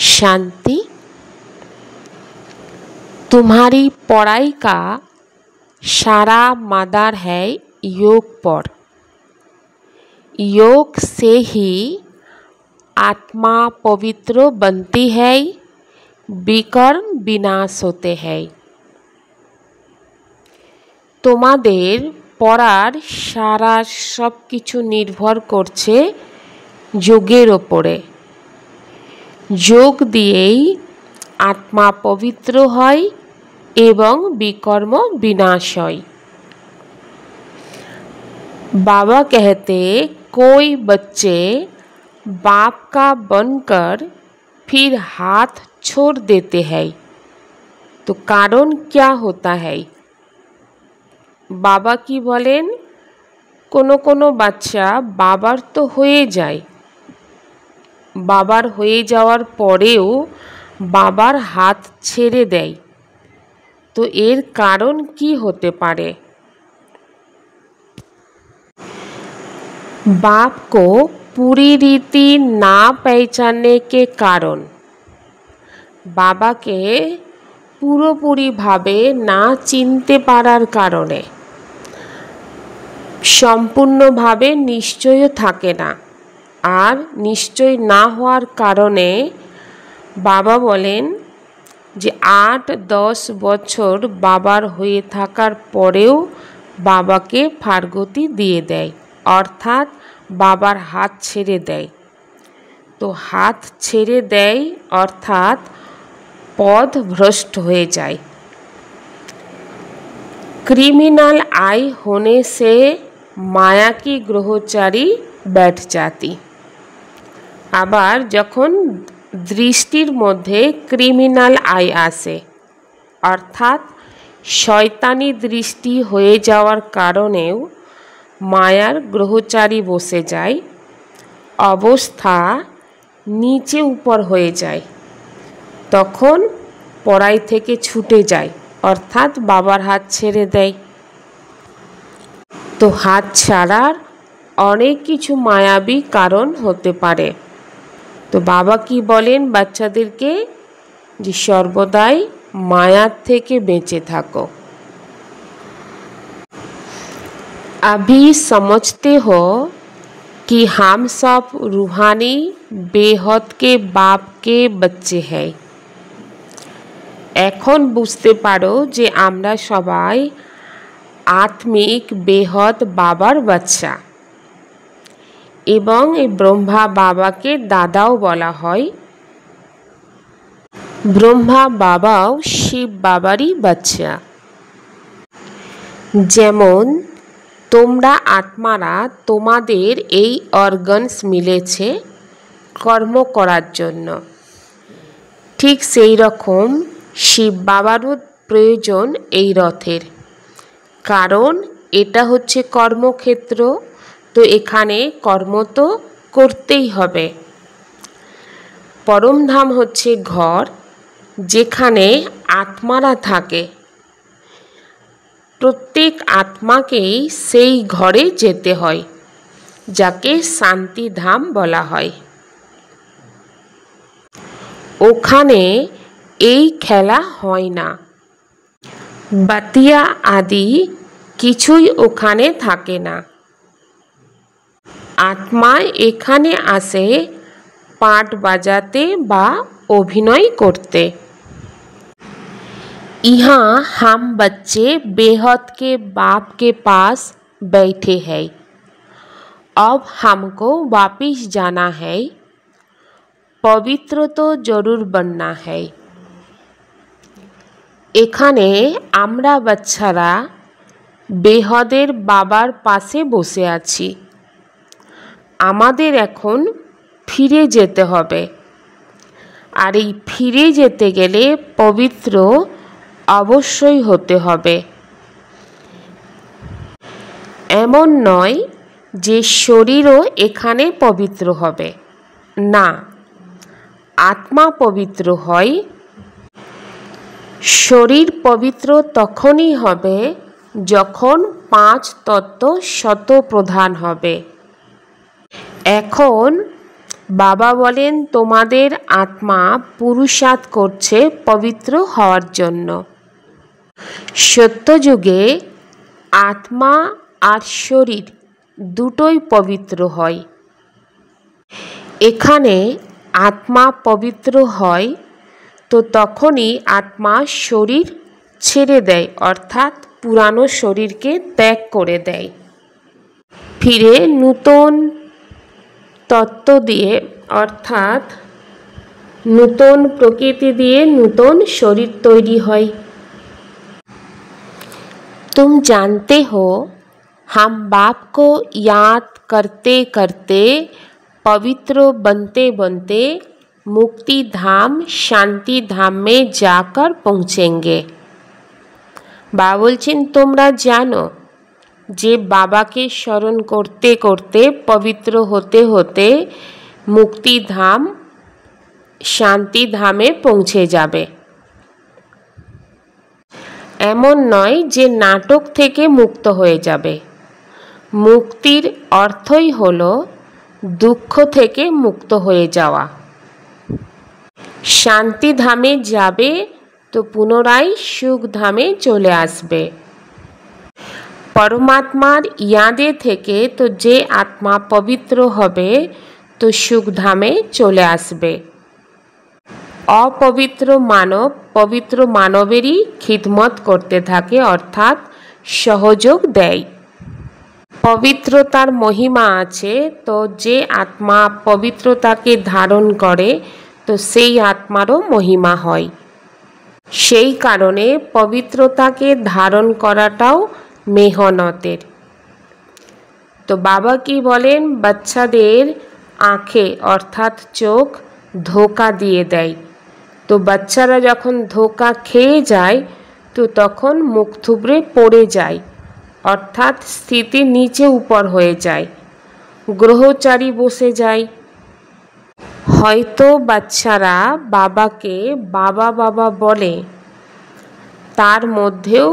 शांति। तुम्हारी पढ़ाई का सारा मदार है योग पर। योग से ही आत्मा पवित्र बनती है, विकर्म विनाश होते हैं। তোমাদের পড়ার সারা সব কিছু নির্ভর করছে যোগের ওপরে। যোগ দিয়েই आत्मा पवित्र হয় এবং विकर्म विनाश হয়। बाबा कहते कोई बच्चे बाप का बनकर फिर हाथ छोड़ देते हैं, तो कारण क्या होता है? बाबा की बोलेन कोनो कोनो बाच्चा बाबार तो হয়ে যায়, বাবার হয়ে যাওয়ার পরেও বাবার হাত ছেড়ে দেয়, तो एर कारण কি হতে পারে? बाप को पूरी रीति ना पहचानने के कारण, बाबा के পুরোপুরি ভাবে না চিনতে পারার কারণে সম্পূর্ণভাবে নিশ্চয় থাকে না। আর নিশ্চয় না হওয়ার কারণে বাবা বলেন যে 8-10 বছর বাবার হয়ে থাকার পরেও বাবাকে ফারগতি দিয়ে দেয়, অর্থাৎ বাবার হাত ছেড়ে দেয়। তো হাত ছেড়ে দেয় অর্থাৎ पद भ्रष्ट हो जाए। क्रिमिनल आई होने से माया की ग्रहचारी बैठ जाती। आबार जखन दृष्टिर मध्य क्रिमिनल आई आसे अर्थात शयतानी दृष्टि हो जावार कारणेও मायार ग्रहचारी बसे जाए, अवस्था नीचे ऊपर हो जाए, তখন পড়াই থেকে ছুটে যায় অর্থাৎ বাবার হাত ছেড়ে দেয়। তো হাত ছাড়ার অনেক কিছু মায়াবী কারণ হতে পারে। তো বাবা কি বলেন বাচ্চাদেরকে যে সর্বদাই মায়ার থেকে বেঁচে থাকো। अभी समझते हो कि हम सब रूहानी बेहद के बाप के बच्चे हैं। এখন বুঝতে পারো যে আমরা সবাই আত্মিক বেহদ বাবার বাচ্চা এবং এই ব্রহ্মা বাবাকে দাদাও বলা হয়। ব্রহ্মা বাবাও শিব বাবারই বাচ্চা। যেমন তোমরা আত্মারা তোমাদের এই অর্গানস মিলেছে কর্ম করার জন্য, ঠিক সেই রকম শিব বাবারও প্রয়োজন এই রথের, কারণ এটা হচ্ছে কর্মক্ষেত্র। তো এখানে কর্ম তো করতেই হবে। পরমধাম হচ্ছে ঘর যেখানে আত্মারা থাকে। প্রত্যেক আত্মাকেই সেই ঘরে যেতে হয়, যাকে শান্তিধাম বলা হয়। ওখানে এই খেলা হয় না, বাতিয়া আদি কিছুই ওখানে থাকে না। আত্মা এখানে আসে পাট বাজাতে বা অভিনয় করতে। यहाँ हम बच्चे बेहद के बाप के पास बैठे हैं, अब हमको वापिस जाना है, पवित्र तो जरूर बनना है। এখানে আমরা বাচ্চারা বেহদের বাবার পাশে বসে আছি, আমাদের এখন ফিরে যেতে হবে। আর এই ফিরে যেতে গেলে পবিত্র অবশ্যই হতে হবে। এমন নয় যে শরীরও এখানে পবিত্র হবে, না, আত্মা পবিত্র হয়। শরীর পবিত্র তখনই হবে যখন 5 তত্ত্ব শতপ্রধান হবে। এখন বাবা বলেন তোমাদের আত্মা পুরুষার্থ করছে পবিত্র হওয়ার জন্য। সত্যযুগে আত্মা আর শরীর দুটোই পবিত্র হয়। এখানে আত্মা পবিত্র হয় তো তখনই আত্মা শরীর ছেড়ে দেয়, অর্থাৎ পুরানো শরীরকে ত্যাগ করে দেয়, ফিরে নূতন তত্ত্ব দিয়ে অর্থাৎ নূতন প্রকৃতি দিয়ে নূতন শরীর তৈরি হয়। तुम जानते हो हम बाप को याद करते करते पवित्र बनते बनते मुक्ति धाम शांति धाम में जाकर पहुँचेंगे। बाबा बोलছেন তোমরা জানো যে বাবাকে স্মরণ করতে করতে পবিত্র হতে হতে মুক্তি ধাম শান্তি ধামে পৌঁছে যাবে। এমন নয় যে নাটক থেকে মুক্ত হয়ে যাবে। মুক্তির অর্থই হলো দুঃখ থেকে মুক্ত হয়ে যাওয়া। শান্তি ধামে যাবে তো পুনরায় সুখ ধামে চলে আসবে। পরমাত্মার ইয়াদে থেকে তো যে আত্মা পবিত্র হবে তো সুখ ধামে চলে আসবে। অপবিত্র মানব পবিত্র মানবেরই খিদমত করতে থাকে, অর্থাৎ সহযোগ দেয়। পবিত্রতার মহিমা আছে, তো যে আত্মা পবিত্রতাকে ধারণ করে তো সেই আত্মারও মহিমা হয়। সেই কারণে পবিত্রতাকে ধারণ করাটাও মেহনতের। তো বাবা কি বলেন, বাচ্চাদের আঁখে অর্থাৎ চোখ ধোঁকা দিয়ে দেয়। তো বাচ্চারা যখন ধোঁকা খেয়ে যায় তো তখন মুখ থুবড়ে পড়ে যায়, অর্থাৎ স্থিতি নিচে উপর হয়ে যায়, গ্রহচারী বসে যায়। হয়তো বাচ্চারা বাবাকে বাবা বাবা বলে, তার মধ্যেও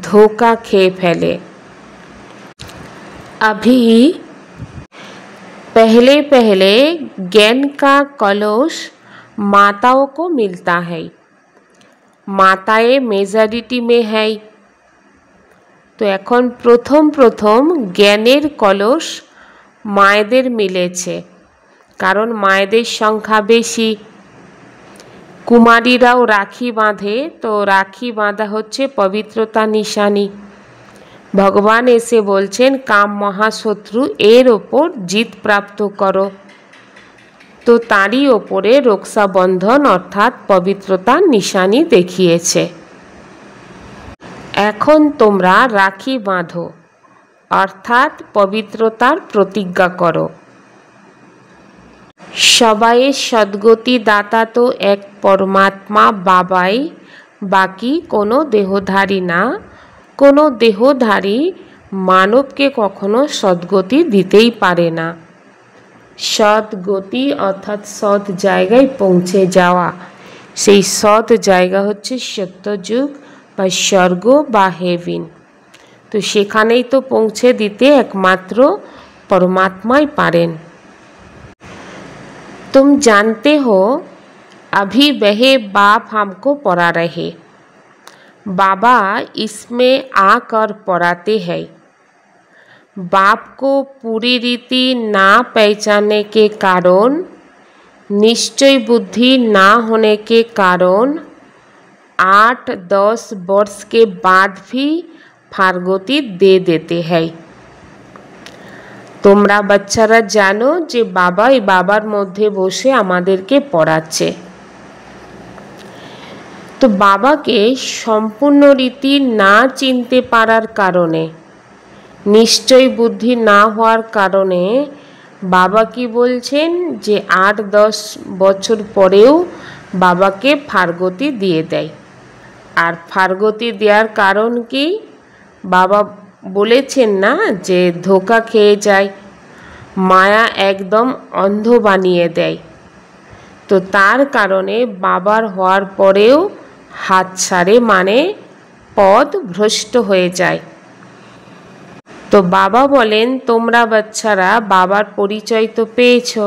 ধোঁকা খেয়ে ফেলে। अभी पहले पहले ज्ञान का कलश माताओं को मिलता है, माताएं मेजॉरिटी में है। तो এখন প্রথম প্রথম জ্ঞানের কলস মায়েদের মিলেছে, কারণ মায়েদের সংখ্যা বেশি। কুমারীরাও রাখি বাঁধে, তো রাখি বাঁধা হচ্ছে পবিত্রতা নিশানি। ভগবান এসে বলছেন কাম মহাশত্রু, এর ওপর জিত প্রাপ্ত করো। তো তারই ওপরে রক্ষাবন্ধন অর্থাৎ পবিত্রতার নিশানি দেখিয়েছে। এখন তোমরা রাখি বাঁধো অর্থাৎ পবিত্রতার প্রতিজ্ঞা করো। সবাইয়ের সদ্গতি দাতা তো এক পরমাত্মা বাবাই, বাকি কোনো দেহধারী না। কোনো দেহধারী মানবকে কখনো সদ্গতি দিতেই পারে না। সদ্গতি অর্থাৎ সৎ জায়গায় পৌঁছে যাওয়া, সেই সৎ জায়গা হচ্ছে সত্যযুগ বা স্বর্গ বা হেভেন। তো সেখানেই তো পৌঁছে দিতে একমাত্র परमात्मा पारें। तुम जानते हो अभी वह बाप हमको पढ़ा रहे, बाबा इसमें आकर पढ़ाते हैं। बाप को पूरी रीति ना पहचानने के कारण, निश्चय बुद्धि ना होने के कारण 8-10 वर्ष के बाद भी फारगति दे देते हैं। তোমরা বাচ্চারা জানো যে বাবা এই বাবার মধ্যে বসে আমাদেরকে পড়াচ্ছে। তো বাবাকে সম্পূর্ণ রীতি না চিনতে পারার কারণে, নিশ্চয় বুদ্ধি না হওয়ার কারণে বাবা কি বলছেন যে 8-10 বছর পরেও বাবাকে ফারগতি দিয়ে দেয়। আর ফারগতি দেওয়ার কারণ কি? বাবা বলেছেন না যে ধোঁকা খেয়ে যায়, মায়া একদম অন্ধ বানিয়ে দেয়। তো তার কারণে বাবার হওয়ার পরেও হাত ছাড়ে, মানে পথ ভ্রষ্ট হয়ে যায়। তো বাবা বলেন তোমরা বাচ্চারা বাবার পরিচয় তো পেয়েছো,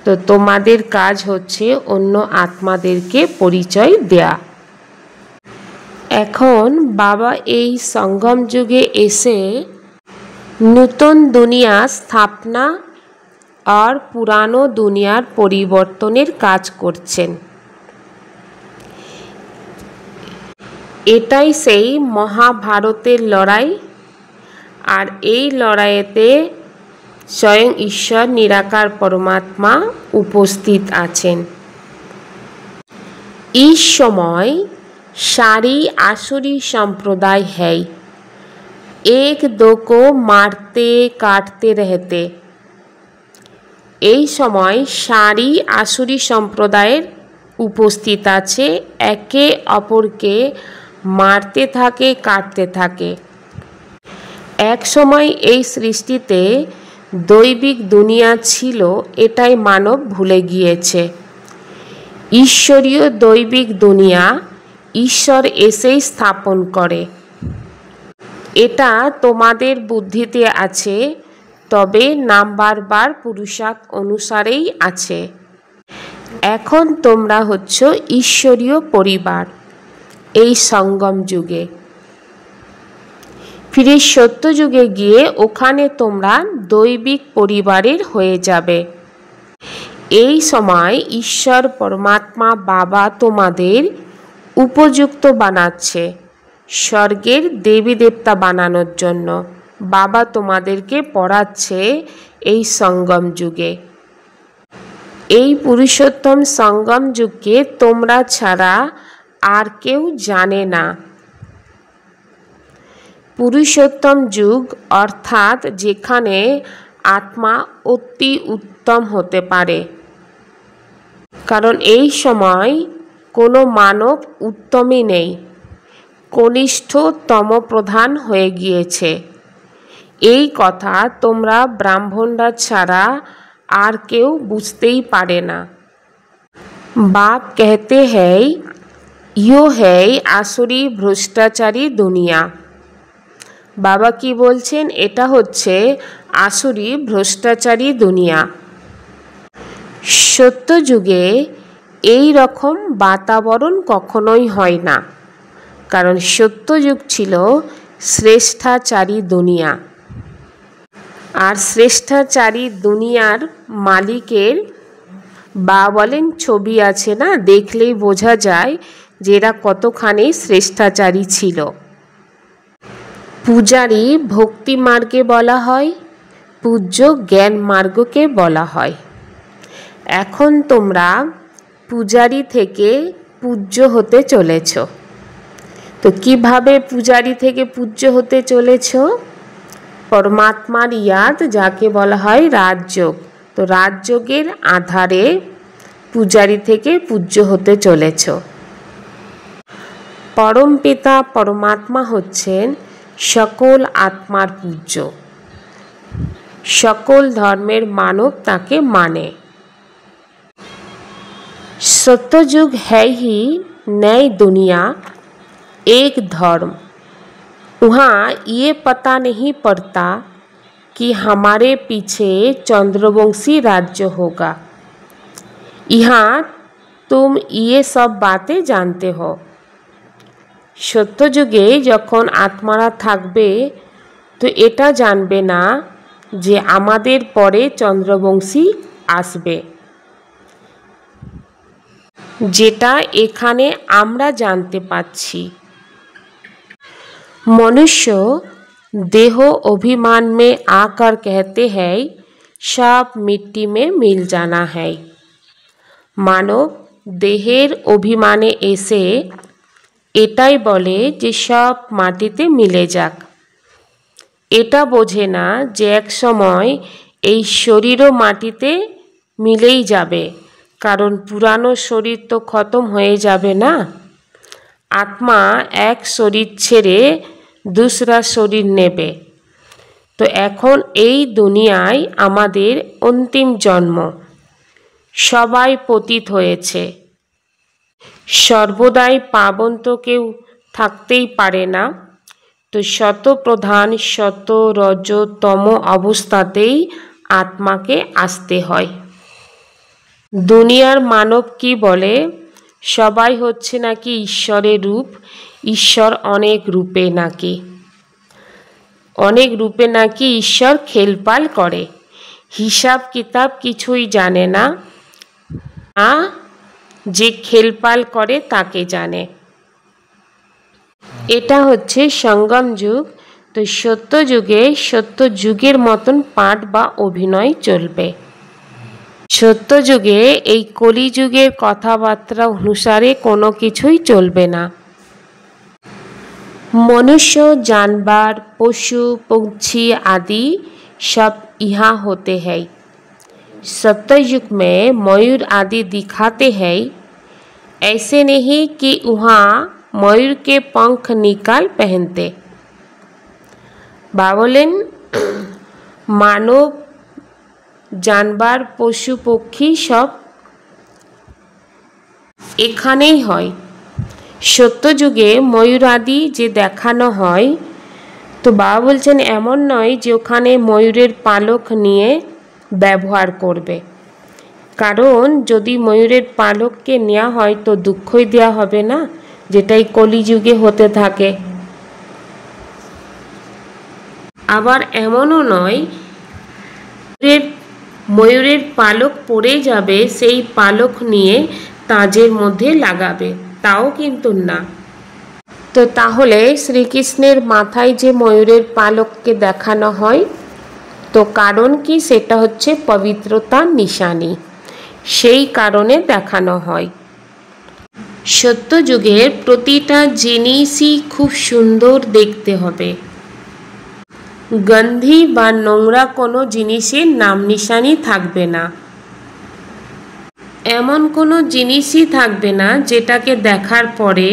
তো তোমাদের কাজ হচ্ছে অন্য আত্মাদেরকে পরিচয় দেয়া। এখন বাবা এই সঙ্গম যুগে এসে নূতন দুনিয়া স্থাপনা আর পুরানো দুনিয়ার পরিবর্তনের কাজ করছেন। এটাই সেই মহাভারতের লড়াই। আর এই লড়াইয়েতে স্বয়ং ঈশ্বর নিরাকার পরমাত্মা উপস্থিত আছেন। इस समय सारी आसुरी संप्रदाय है एक दो को मारते काटते रहते। এই সময় সারি আসুরি সম্প্রদায়ের উপস্থিত আছে, একে অপরকে মারতে থাকে, কাটতে থাকে। এক সময় এই সৃষ্টিতে দৈবিক দুনিয়া ছিল, এটাই মানব ভুলে গিয়েছে। ঈশ্বরীয় দৈবিক দুনিয়া ঈশ্বর এসেই স্থাপন করে। এটা তোমাদের বুদ্ধিতে আছে, তবে নাম্বার পুরুষার্থ অনুসারেই আছে। এখন তোমরা হচ্ছ ঈশ্বরীয় পরিবার এই সঙ্গম যুগে। ফিরে সত্য যুগে গিয়ে ওখানে তোমরা দৈবিক পরিবারের হয়ে যাবে। এই সময় ঈশ্বর পরমাত্মা বাবা তোমাদের উপযুক্ত বানাচ্ছে স্বর্গের দেবী দেবতা বানানোর জন্য। বাবা তোমাদেরকে পড়াচ্ছে এই সঙ্গম যুগে। এই পুরুষোত্তম সঙ্গম যুগকে তোমরা ছাড়া আর কেউ জানে না। পুরুষোত্তম যুগ অর্থাৎ যেখানে আত্মা অতি উত্তম হতে পারে, কারণ এই সময় কোনো মানব উত্তমই নেই, কনিষ্ঠ তমপ্রধান হয়ে গিয়েছে। এই কথা তোমরা ব্রাহ্মণরা ছাড়া আর কেউ বুঝতেই পারে না। बाप कहते हैं यो है आसुरी भ्रष्टाचारी दुनिया। বাবা কি বলছেন? এটা হচ্ছে আসুরি ভ্রষ্টাচারী দুনিয়া। সত্য যুগে এই রকম বাতাবরণ কখনোই হয় না, কারণ সত্য যুগ ছিল শ্রেষ্ঠাচারী দুনিয়া। আর শ্রেষ্ঠাচারী দুনিয়ার মালিকের বা বলেন ছবি আছে না, দেখলেই বোঝা যায় যে এরা কতখানি শ্রেষ্ঠাচারী ছিল। পূজারী ভক্তি মার্গে বলা হয়, পূজ্য জ্ঞান মার্গকে বলা হয়। এখন তোমরা পূজারী থেকে পূজ্য হতে চলেছ। তো কিভাবে পূজারী থেকে পূজ্য হতে চলেছ? পরমাত্মার ইয়াদ, যাকে বলা হয় রাজযোগ। তো রাজযোগের আধারে পূজারী থেকে পূজ্য হতে চলেছ। পরম পিতা পরমাত্মা হচ্ছেন সকল আত্মার পূজ্য। সকল ধর্মের মানব তাকে মানে। सत्ययुग है ही नई दुनिया एक धर्म। वहाँ ये पता नहीं पड़ता कि हमारे पीछे चंद्रवंशी राज्य होगा। यहाँ तुम ये सब बातें जानते हो। सत्य जुगे जखन आत्मारा थाकबे तो एटा जानबे ना जे आमादेर परे चंद्रवंशी आसबे, যেটা এখানে আমরা জানতে পাচ্ছি। मनुष्य देह अभिमान में आकर कहते हैं सब मिट्टी में मिल जाना है। मानव देहेर अभिमाने एसे एटाई बोले जे सब माटीते मिले जाक। एटा बोझे ना जे एक समय এই শরীরও মাটিতে মিলেই যাবে, কারণ পুরানো শরীর তো খতম হয়ে যাবে না। আত্মা এক শরীর ছেড়ে दूसरा শরীর নেবে। তো এখন এই দুনিয়ায় আমাদের অন্তিম জন্ম। সবাই পতিত হয়েছে, সর্বদাই পাবন তো কেউ থাকতেই পারে না। তো শতপ্রধান শত রজ তম অবস্থাতেই আত্মাকে আসতে হয়। দুনিয়ার মানব কি বলে, সবাই হচ্ছে নাকি ঈশ্বরের রূপ, ঈশ্বর অনেক রূপে নাকি, অনেক রূপে নাকি ঈশ্বর খেলপাল করে, হিসাব কিতাব কিছুই জানে না, যে খেলপাল করে তাকে জানে। এটা হচ্ছে সঙ্গম যুগ। তো সত্য যুগে সত্য যুগের মতন পাঠ বা অভিনয় চলবে। সত্য যুগে এই কলিযুগের কথাবার্তা অনুসারে কোনো কিছুই চলবে না। मनुष्य जानवर पशु पक्षी आदि सब यहाँ होते हैं। सत्ययुग में मयूर आदि दिखाते हैं। ऐसे नहीं कि वहाँ मयूर के पंख निकाल पहनते। बाबलेन मानव जानवर पशु पक्षी सब एखानेई हय। सत्य जुगे मयूर आदि जे देखानो हय, तो बाबा बोलছেন এমন নয় যে ওখানে ময়ূরের পালক নিয়ে ব্যবহার করবে, কারণ যদি ময়ূরের পালককে নেওয়া হয় তো দুঃখই দেওয়া হবে না, যেটাই কলিযুগে হতে থাকে। আবার এমনও নয় ময়ূরের পালক পড়ে যাবে সেই পালক নিয়ে তাজের মধ্যে লাগাবে, তাও কিন্তু না। তো তাহলে শ্রীকৃষ্ণের মাথায় যে ময়ূরের পালককে দেখানো হয়, তো কারণ কি, সেটা হচ্ছে পবিত্রতার নিশানি, সেই কারণে দেখানো হয়। সত্য যুগের প্রতিটা জিনিসই খুব সুন্দর দেখতে হবে। গন্ধি বা নোংরা কোনো জিনিসের নাম নিশানি থাকবে না, এমন কোনো জিনিসই থাকবে না যেটাকে দেখার পরে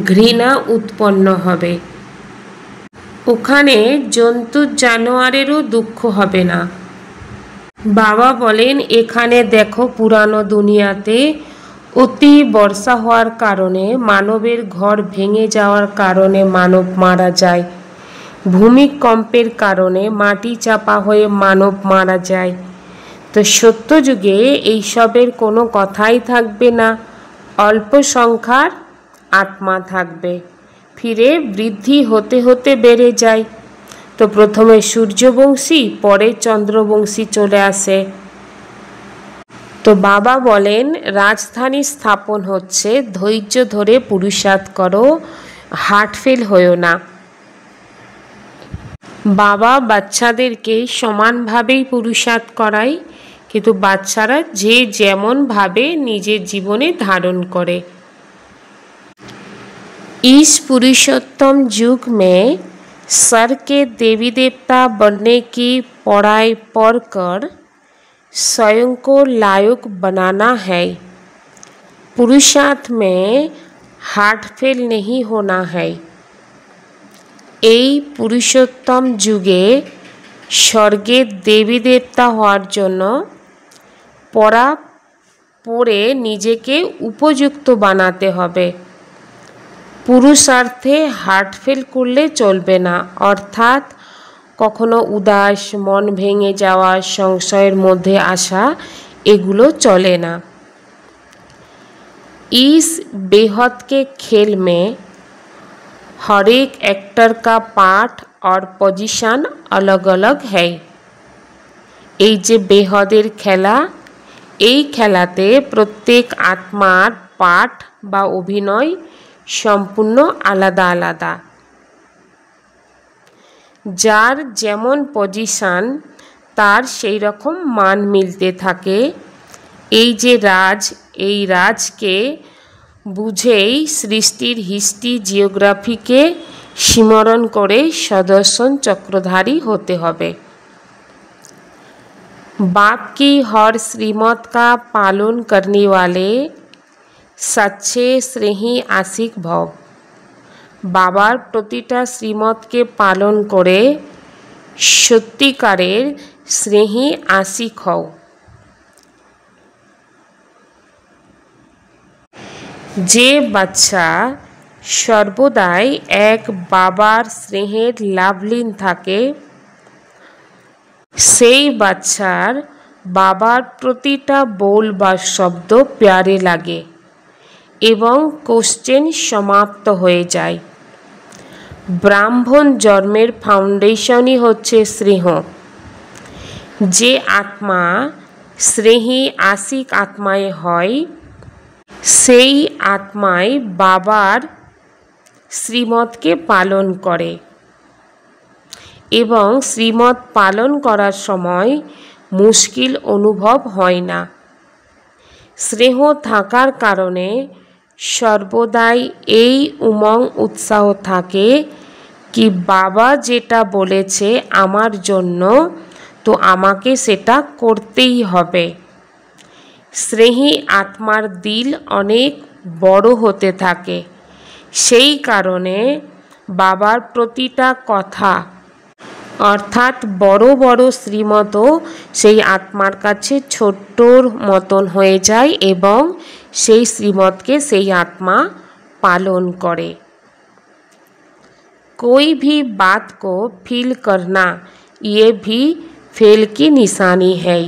ঘৃণা উৎপন্ন হবে। ওখানে জন্তু জানোয়ারেরও দুঃখ হবে না। বাবা বলেন এখানে দেখো পুরানো দুনিয়াতে অতি বর্ষা হওয়ার কারণে মানবের ঘর ভেঙে যাওয়ার কারণে মানব মারা যায়, ভূমিকম্পের কারণে মাটি চাপা হয়ে মানব মারা যায়। তো সত্য যুগে এইসবের কোনো কথাই থাকবে না, অল্প সংখ্যার আত্মা থাকবে, ফিরে বৃদ্ধি হতে হতে বেড়ে যায়। তো প্রথমে সূর্যবংশী, পরে চন্দ্রবংশী চলে আসে। তো বাবা বলেন রাজধানী স্থাপন হচ্ছে, ধৈর্য ধরে পুরুষার্থ করো, হার্ট ফেল হয়েও না। বাবা বাচ্চাদেরকে সমানভাবেই পুরুষার্থ করায়, কিন্তু বাচ্চারা যে যেমনভাবে নিজের জীবনে ধারণ করে। इस पुरुषोत्तम युग में सर के देवी देवता बनने की पढ़ाई पढ़कर स्वयं को लायक बनाना है। पुरुषार्थ में हार्ट फेल नहीं होना है। এই পুরুষোত্তম যুগে স্বর্গের দেবী দেবতা হওয়ার জন্য পড়ে নিজেকে উপযুক্ত বানাতে হবে। পুরুষার্থে হার্ট ফেল করলে চলবে না, অর্থাৎ কখনো উদাস, মন ভেঙে যাওয়া, সংশয়ের মধ্যে আসা, এগুলো চলে না। इस बेहद के खेल में हर एक एक्टर का पार्ट और पोजीशन अलग अलग है। এই যে বেহদের খেলা, এই খেলাতে প্রত্যেক আত্মার পাঠ বা অভিনয় সম্পূর্ণ আলাদা আলাদা। যার যেমন পজিশন তার সেই রকম মান মিলতে থাকে। এই যে রাজ, এই রাজকে বুঝেই সৃষ্টির হিস্ট্রি জিওগ্রাফিকে স্মরণ করে সুদর্শন চক্রধারী হতে হবে। बाप की हर श्रीमत का पालन करने वाले सच्चे स्नेही आशिक भव। बाबार प्रतिटा श्रीमतके पालन करे सत्यिकारेर स्नेही आशिक हও। যে বাচ্চা সর্বদাই এক বাবার স্নেহের লাভলীন থাকে, সেই বাচ্চার বাবার প্রতিটা বোল বা শব্দ প্যারে লাগে এবং কোশ্চেন সমাপ্ত হয়ে যায়। ব্রাহ্মণ জন্মের ফাউন্ডেশনই হচ্ছে স্নেহ। যে আত্মা স্নেহী আশিক আত্মায় হয়, সেই আত্মাই বাবার শ্রীমতকে পালন করে এবং শ্রীমত পালন করার সময় মুশকিল অনুভব হয় না। স্নেহ থাকার কারণে সর্বদাই এই উমং উৎসাহ থাকে কি বাবা যেটা বলেছে আমার জন্য, তো আমাকে সেটা করতেই হবে। স্নেহী আত্মার দিল অনেক বড় হতে থাকে, সেই কারণে বাবার প্রতিটা কথা অর্থাৎ বড় বড় শ্রীমতও সেই আত্মার কাছে ছোট্টর মতন হয়ে যায় এবং সেই শ্রীমতকে সেই আত্মা पालन करे। कोई भी बात को फील करना ये भी फेल की निशानी है।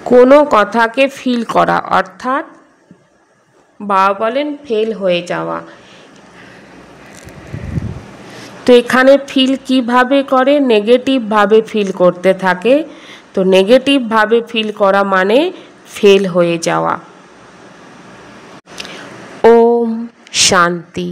कोनो कथा के फील करा अर्थात बाबा बोलेन फेल होए जावा। तो एखाने फील किभाबे करे, नेगेटिव भावे फील करते थाके। तो नेगेटिव भावे फील करा माने फेल होए जावा। ओम शांति।